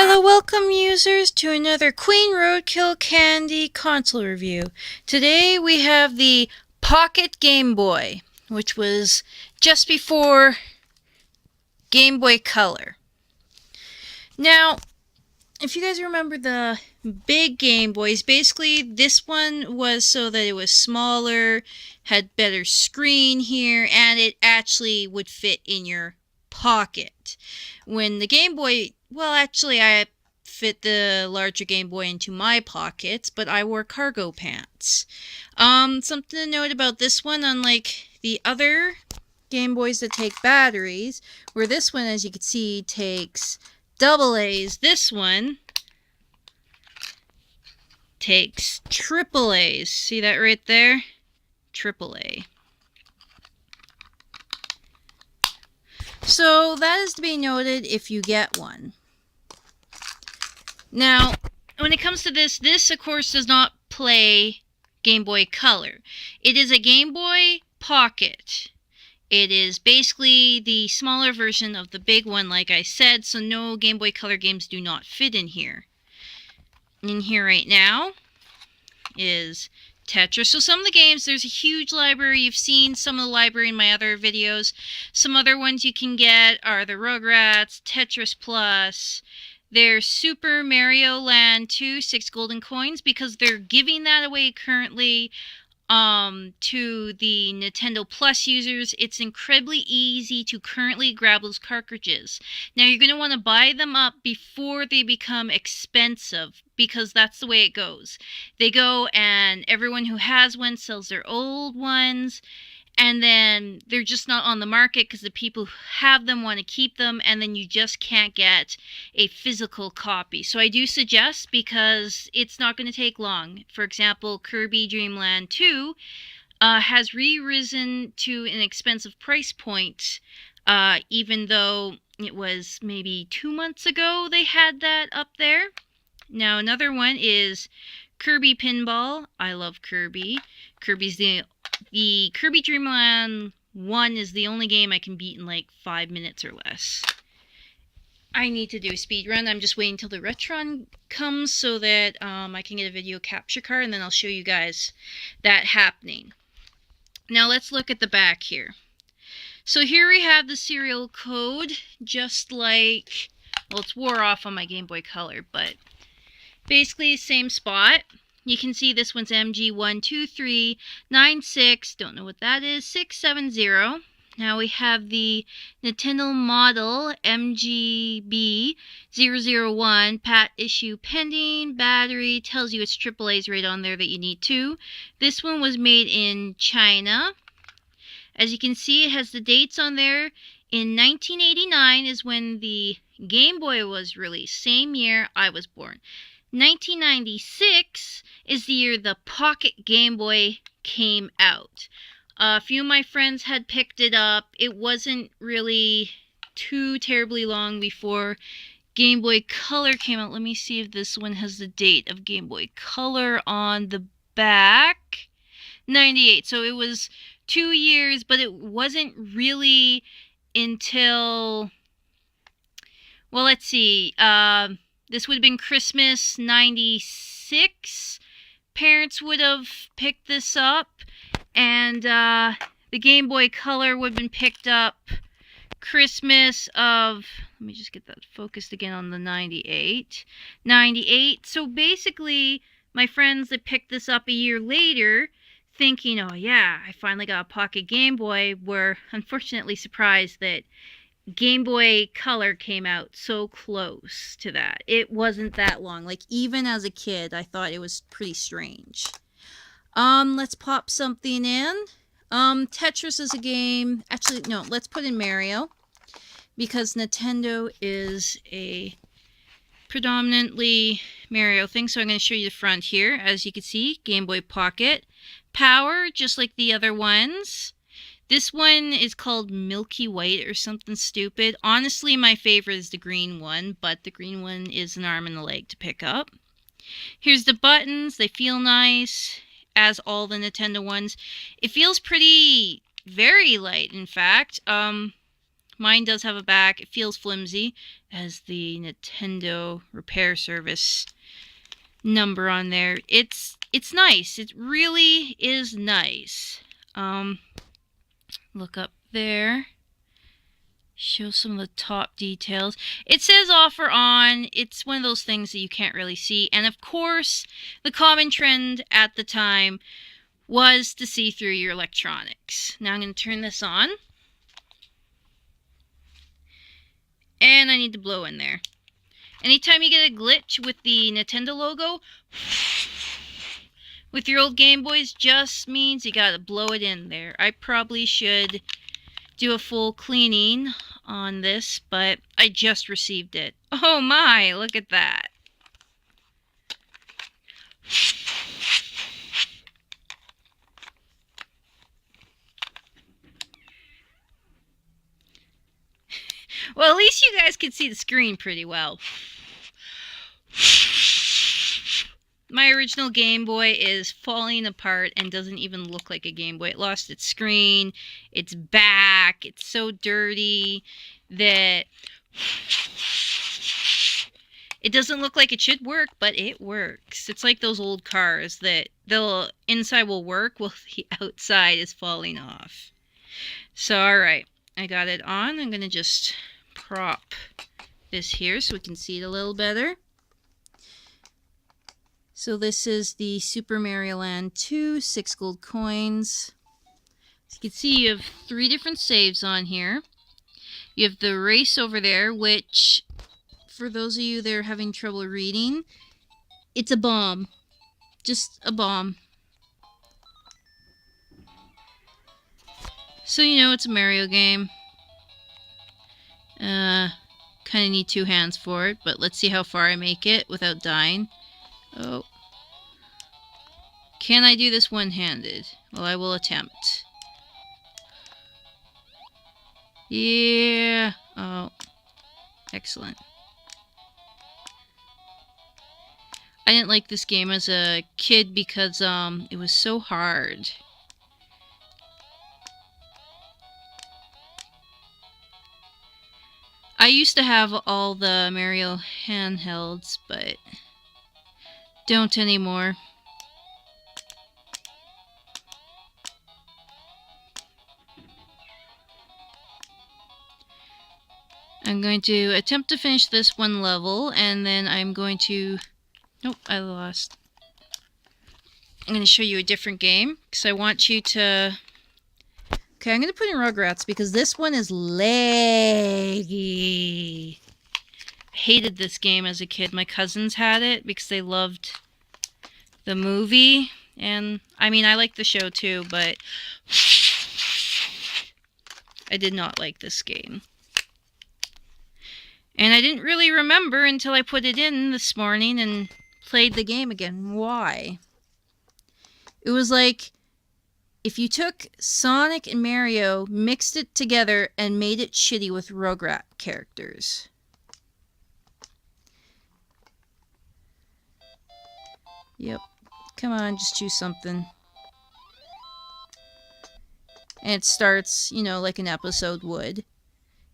Hello, welcome users to another Queen Roadkill Candy console review. Today we have the Pocket Game Boy, which was just before Game Boy Color. Now, if you guys remember the big Game Boys, basically this one was so that it was smaller, had better screen here, and it actually would fit in your pocket. When the Game Boy, well, actually I fit the larger Game Boy into my pockets, but I wore cargo pants. Something to note about this one, unlike the other Game Boys that take batteries, where this one, as you can see, takes AA's, this one takes AA's. See that right there? AAA. So that is to be noted if you get one. Now, when it comes to this of course does not play Game Boy Color. It is a Game Boy Pocket. It is basically the smaller version of the big one, like I said, so no Game Boy Color games do not fit in here. In here right now is Tetris. So some of the games, there's a huge library. You've seen some of the library in my other videos. Some other ones you can get are the Rugrats, Tetris Plus. There's Super Mario Land 2, 6 golden coins, because they're giving that away currently to the Nintendo Plus users. It's incredibly easy to currently grab those cartridges. Now you're going to want to buy them up before they become expensive, because that's the way it goes. They go and everyone who has one sells their old ones, and then they're just not on the market because the people who have them want to keep them, and then you just can't get a physical copy. So I do suggest, because it's not going to take long. For example, Kirby Dream Land 2 has re-risen to an expensive price point, even though it was maybe 2 months ago they had that up there. Now another one is Kirby Pinball. I love Kirby. Kirby's the Kirby Dream Land 1 is the only game I can beat in like 5 minutes or less. I need to do a speed run. I'm just waiting till the Retron comes so that I can get a video capture card, and then I'll show you guys that happening. Now let's look at the back here. So here we have the serial code, just like, well, it's wore off on my Game Boy Color, but basically same spot. You can see this one's MG12396, don't know what that is, 670. Now we have the Nintendo model MGB001, pat issue pending, battery, tells you it's AAA's right on there that you need to. This one was made in China. As you can see, it has the dates on there. In 1989 is when the Game Boy was released, same year I was born. 1996 is the year the Pocket Game Boy came out. A few of my friends had picked it up. It wasn't really too terribly long before Game Boy Color came out. Let me see if this one has the date of Game Boy Color on the back. 98. So it was 2 years, but it wasn't really until, well, let's see, this would have been Christmas 96. Parents would have picked this up. And the Game Boy Color would have been picked up Christmas of, let me just get that focused again on the 98. 98. So basically, my friends that picked this up a year later, thinking, oh yeah, I finally got a Pocket Game Boy, were unfortunately surprised that Game Boy Color came out so close to that. It wasn't that long. Like, even as a kid, I thought it was pretty strange. Let's pop something in. Tetris is a game. Actually, no, let's put in Mario, because Nintendo is a predominantly Mario thing. So I'm going to show you the front here. As you can see, Game Boy Pocket. Power, just like the other ones. This one is called Milky White or something stupid. Honestly, my favorite is the green one, but the green one is an arm and a leg to pick up. Here's the buttons. They feel nice, as all the Nintendo ones. It feels pretty, very light, in fact. Mine does have a back. It feels flimsy. It has the Nintendo repair service number on there. It's nice. It really is nice. Look up there. Show some of the top details. It says offer on. It's one of those things that you can't really see. And of course, the common trend at the time was to see through your electronics. Now I'm going to turn this on. And I need to blow in there. Anytime you get a glitch with the Nintendo logo, with your old Game Boys, just means you gotta blow it in there. I probably should do a full cleaning on this, but I just received it. Oh my, look at that. Well, at least you guys can see the screen pretty well. My original Game Boy is falling apart and doesn't even look like a Game Boy. It lost its screen, its back, it's so dirty that it doesn't look like it should work, but it works. It's like those old cars that the inside will work while the outside is falling off. So, alright, I got it on. I'm going to just prop this here so we can see it a little better. So this is the Super Mario Land 2, 6 gold coins. As you can see, you have 3 different saves on here. You have the race over there, which, for those of you that are having trouble reading, it's a bomb. Just a bomb. So you know it's a Mario game. Kind of need 2 hands for it, but let's see how far I make it without dying. Oh. Can I do this one-handed? Well, I will attempt. Yeah. Oh. Excellent. I didn't like this game as a kid because it was so hard. I used to have all the Mario handhelds, but don't anymore. I'm going to attempt to finish this one level, and then I'm going to... Nope, I lost. I'm going to show you a different game, because I want you to... Okay, I'm going to put in Rugrats, because this one is laggy. I hated this game as a kid. My cousins had it, because they loved the movie. And, I mean, I like the show too, but... I did not like this game. And I didn't really remember until I put it in this morning and played the game again. Why? It was like if you took Sonic and Mario, mixed it together, and made it shitty with Rugrat characters. Yep. Come on, just choose something. And it starts, you know, like an episode would.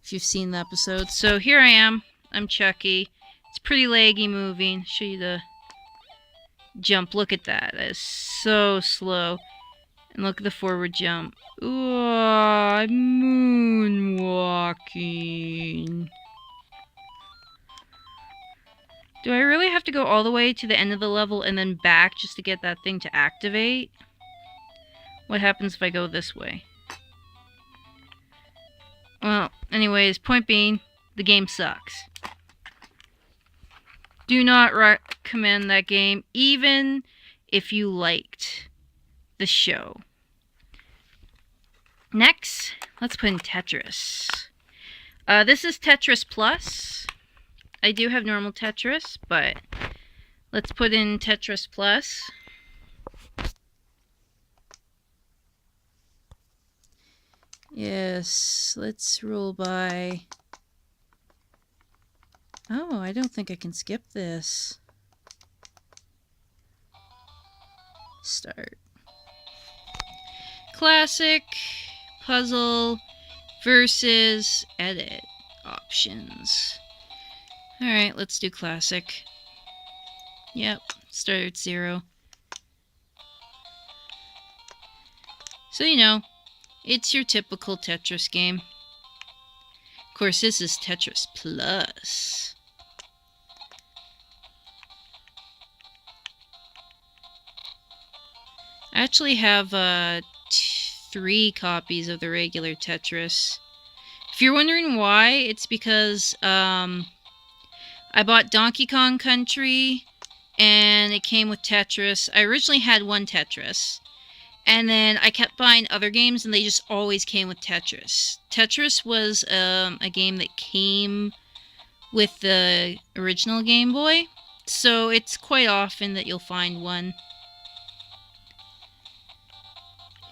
If you've seen the episode. So here I am. I'm Chucky. It's pretty laggy moving. Show you the jump. Look at that. That is so slow. And look at the forward jump. Ooh, I'm moonwalking. Do I really have to go all the way to the end of the level and then back just to get that thing to activate? What happens if I go this way? Well, anyways, point being, the game sucks. Do not recommend that game, even if you liked the show. Next, let's put in Tetris. This is Tetris Plus. I do have normal Tetris, but let's put in Tetris Plus. Yes, let's roll by. Oh, I don't think I can skip this. Start. Classic, puzzle, versus edit options. Alright, let's do classic. Yep, start at 0. So, you know, it's your typical Tetris game. Of course, this is Tetris Plus. I actually have 3 copies of the regular Tetris. If you're wondering why, it's because I bought Donkey Kong Country and it came with Tetris. I originally had one Tetris. And then I kept buying other games, and they just always came with Tetris. Tetris was a game that came with the original Game Boy, so it's quite often that you'll find one.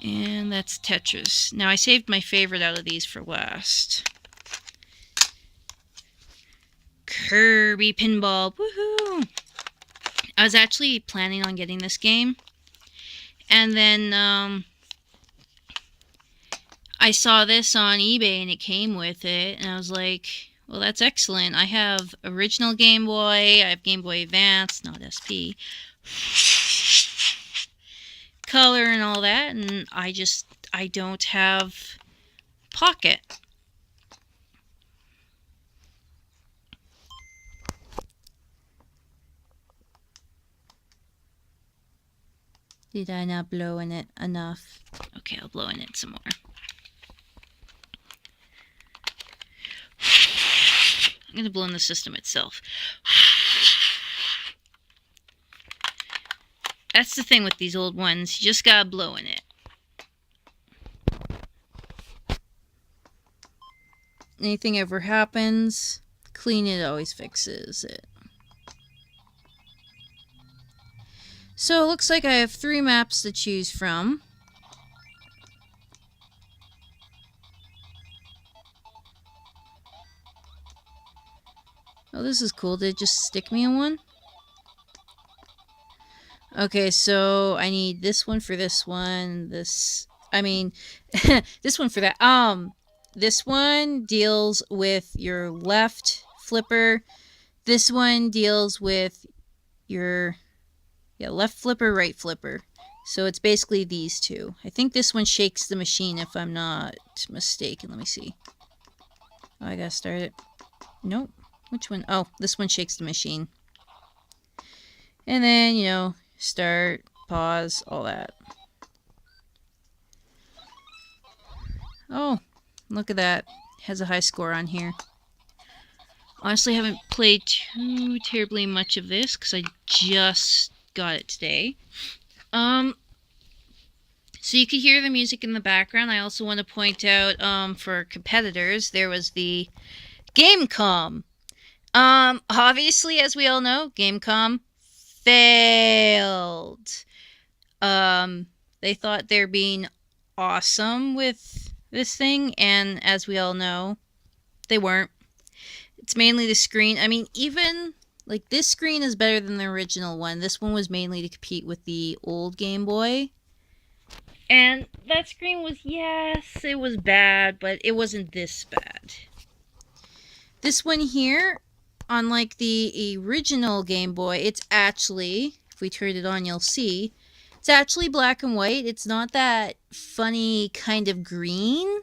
And that's Tetris. Now, I saved my favorite out of these for last. Kirby Pinball. Woohoo! I was actually planning on getting this game. And then I saw this on eBay and it came with it. And I was like, well, that's excellent. I have original Game Boy. I have Game Boy Advance, not SP. Color and all that. And I don't have Pocket. Did I not blow in it enough? Okay, I'll blow in it some more. I'm going to blow in the system itself. That's the thing with these old ones. You just gotta blow in it. Anything ever happens, clean it always fixes it. So it looks like I have 3 maps to choose from. Oh, this is cool. Did it just stick me in one? Okay, so I need this one for this one. This one for that. This one deals with your left flipper. This one deals with your left flipper, right flipper. So it's basically these two. I think this one shakes the machine if I'm not mistaken. Let me see. Oh, I gotta start it. Nope. Which one? Oh, this one shakes the machine. And then, you know, start, pause, all that. Oh, look at that. It has a high score on here. Honestly, I haven't played too terribly much of this because I just got it today. So you could hear the music in the background. I also want to point out, for competitors, there was the Gamecom. Obviously, as we all know, Gamecom failed. They thought they're being awesome with this thing, and as we all know, they weren't. It's mainly the screen. I mean, even, like, this screen is better than the original one. This one was mainly to compete with the old Game Boy. And that screen was, yes, it was bad, but it wasn't this bad. This one here, unlike the original Game Boy, it's actually, if we turn it on, you'll see, it's actually black and white. It's not that funny kind of green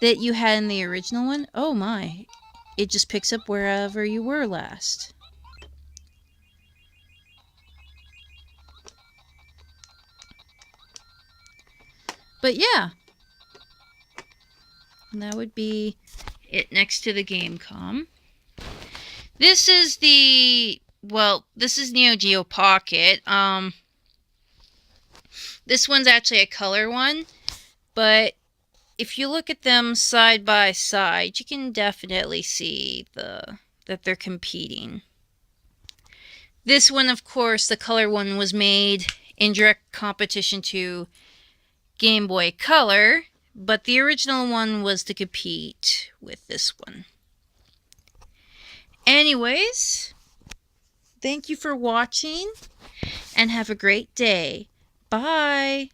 that you had in the original one. Oh my. It just picks up wherever you were last. But yeah. And that would be it next to the Gamecom. This is the, well, this is Neo Geo Pocket. This one's actually a color one, but if you look at them side by side, you can definitely see that they're competing. This one, of course, the color one was made in direct competition to Game Boy Color, but the original one was to compete with this one. Anyways, thank you for watching, and have a great day. Bye!